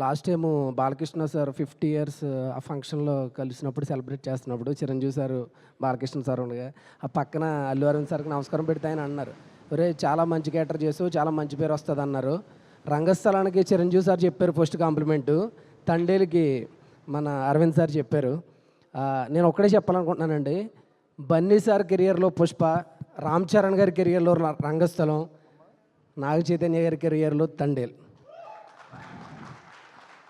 Last time Balakrishna sir 50 years ఆ ఫంక్షన్లో కలిసినప్పుడు సెలబ్రేట్ చేస్తున్నప్పుడు చిరంజీవి సారు బాలకృష్ణ సార్ ఉండగా ఆ పక్కన అల్లు అరవింద్ సార్కి నమస్కారం పెడితే ఆయన అన్నారు, ఒరే చాలా మంచి క్యారెక్టర్ చేసావు, చాలా మంచి పేరు వస్తుంది అన్నారు. రంగస్థలానికి చిరంజీవి సార్ చెప్పారు ఫస్ట్ కాంప్లిమెంటు, తండేలికి మన అరవింద్ సార్ చెప్పారు. నేను ఒక్కడే చెప్పాలనుకుంటున్నానండి, బన్నీ సార్ కెరియర్లో పుష్ప, రామ్ చరణ్ గారి కెరియర్లో రంగస్థలం, నాగ చైతన్య గారి కెరియర్లో తండేల్.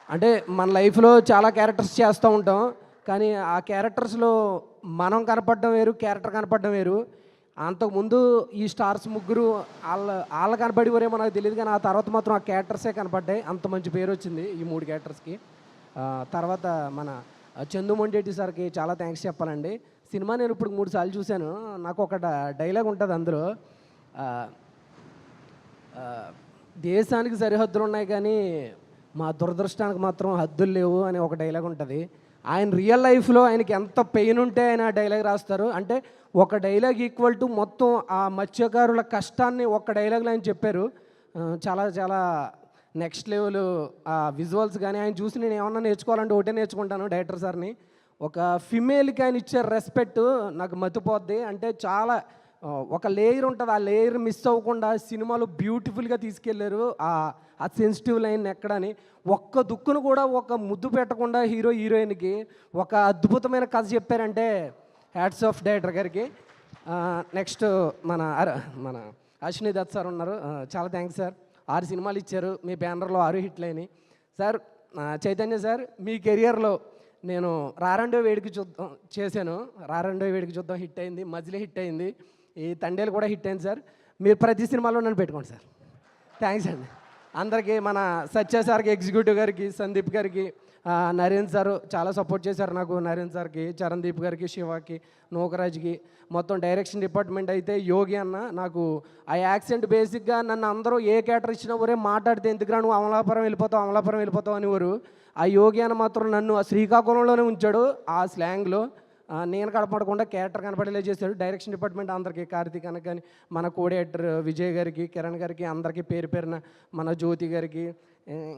అంటే మన లైఫ్లో చాలా క్యారెక్టర్స్ చేస్తూ ఉంటాం, కానీ ఆ క్యారెక్టర్స్లో మనం కనపడడం వేరు, క్యారెక్టర్ కనపడడం వేరు. అంతకుముందు ఈ స్టార్స్ ముగ్గురు వాళ్ళ కనపడేవారేమో నాకు తెలియదు, కానీ ఆ తర్వాత మాత్రం ఆ క్యారెక్టర్సే కనపడ్డాయి. అంత మంచి పేరు వచ్చింది ఈ 3 క్యారెక్టర్స్కి. తర్వాత మన చందు మొండేటి సార్కి చాలా థ్యాంక్స్ చెప్పాలండి. సినిమా నేను ఇప్పుడు 3 సార్లు చూశాను. నాకు ఒక డైలాగ్ ఉంటుంది అందులో, దేశానికి సరిహద్దులు ఉన్నాయి కానీ మా దురదృష్టానికి మాత్రం హద్దులు లేవు అని ఒక డైలాగ్ ఉంటుంది. ఆయన రియల్ లైఫ్లో ఆయనకి ఎంత పెయిన్ ఉంటే ఆయన డైలాగ్ రాస్తారు. అంటే ఒక డైలాగ్ ఈక్వల్ టు మొత్తం ఆ మత్స్యకారుల కష్టాన్ని ఒక డైలాగ్లో ఆయన చెప్పారు. చాలా చాలా నెక్స్ట్ లెవెల్ ఆ విజువల్స్ కానీ ఆయన చూసి నేను ఏమన్నా నేర్చుకోవాలంటే ఒకటే నేర్చుకుంటాను డైరెక్టర్ సార్ని. ఒక ఫిమేల్కి ఆయన ఇచ్చే రెస్పెక్ట్ నాకు మతిపోద్ది. అంటే చాలా ఒక లేయర్ ఉంటుంది, ఆ లేయర్ మిస్ అవ్వకుండా సినిమాలో బ్యూటిఫుల్గా తీసుకెళ్లారు. ఆ సెన్సిటివ్ లైన్ ఎక్కడని ఒక్క దుక్కును కూడా ఒక ముద్దు పెట్టకుండా హీరోయిన్కి ఒక అద్భుతమైన కథ చెప్పారంటే హ్యాట్స్ ఆఫ్ డైరెక్టర్ గారికి. నెక్స్ట్ మన అశ్విని దత్ సార్ ఉన్నారు, చాలా థ్యాంక్స్ సార్. 6 సినిమాలు ఇచ్చారు, మీ బ్యానర్లో 6 హిట్లు అయినాయి సార్. చైతన్య సార్, మీ కెరియర్లో నేను రారండో వేడికి చూద్దాం చేశాను, రారండో వేడికి చూద్దాం హిట్ అయింది, మజిలీ హిట్ అయింది, ఈ తండేలు కూడా హిట్ అయింది సార్. మీరు ప్రతి సినిమాలో నన్ను పెట్టుకోండి సార్. థ్యాంక్స్ అండి అందరికీ. మన సత్య సార్కి, ఎగ్జిక్యూటివ్ గారికి, సందీప్ గారికి, నరేంద్ర సార్ చాలా సపోర్ట్ చేశారు నాకు. నరేంద్ర సార్కి, చరణ్దీప్ గారికి, శివాకి, నూకరాజ్కి, మొత్తం డైరెక్షన్ డిపార్ట్మెంట్ అయితే యోగి అన్న. నాకు ఆ యాక్సెంట్ బేసిక్గా నన్ను అందరూ ఏ క్యారెక్టర్ ఇచ్చినా ఒరే మాట్లాడితే ఎందుకురా నువ్వు అమలాపురం వెళ్ళిపోతావు అనేవారు. ఆ యోగి అన్న మాత్రం నన్ను ఆ శ్రీకాకుళంలోనే ఉంచాడు. ఆ స్లాంగ్లో నేను కనపడకుండా క్యారెక్టర్ కనపడేలా చేశాడు. డైరెక్షన్ డిపార్ట్మెంట్ అందరికీ, కార్తీక్ అన్న కానీ, మన కోడేటర్ విజయ్ గారికి, కిరణ్ గారికి, అందరికీ పేరు పేరున, మన జ్యోతి గారికి,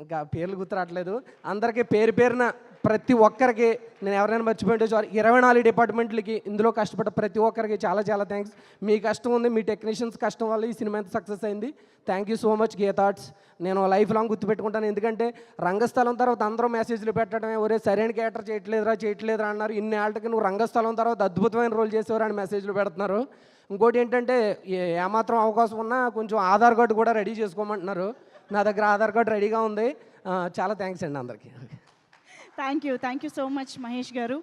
ఇంకా పేర్లు గుర్తురావట్లేదు, అందరికీ పేరు పేరున ప్రతి ఒక్కరికి, నేను ఎవరైనా మర్చిపోయింటే 24 డిపార్ట్మెంట్లకి ఇందులో కష్టపడ్డ ప్రతి ఒక్కరికి చాలా చాలా థ్యాంక్స్. మీ కష్టం ఉంది, మీ టెక్నీషియన్స్ కష్టం వల్ల ఈ సినిమా ఎంత సక్సెస్ అయింది. Thank you so much gay thoughts. నేను లైఫ్ లాంగ్ గుర్తుపెట్టుకుంటాను. ఎందుకంటే రంగస్థలం తర్వాత అందరూ మెసేజ్లు పెట్టడమే, ఒరే సరైన క్యారెక్టర్ చేయట్లేదురా అన్నారు. ఇన్ని ఏళ్ళకి నువ్వు రంగస్థలం తర్వాత అద్భుతమైన రోల్ చేసేవారు అని మెసేజ్లు పెడుతున్నారు. ఇంకోటి ఏంటంటే ఏమాత్రం అవకాశం ఉన్నా కొంచెం ఆధార్ కార్డు కూడా రెడీ చేసుకోమంటున్నారు. నా దగ్గర ఆధార్ కార్డు రెడీగా ఉంది. చాలా థ్యాంక్స్ అండి అందరికీ. Thank you so much Mahesh గారు.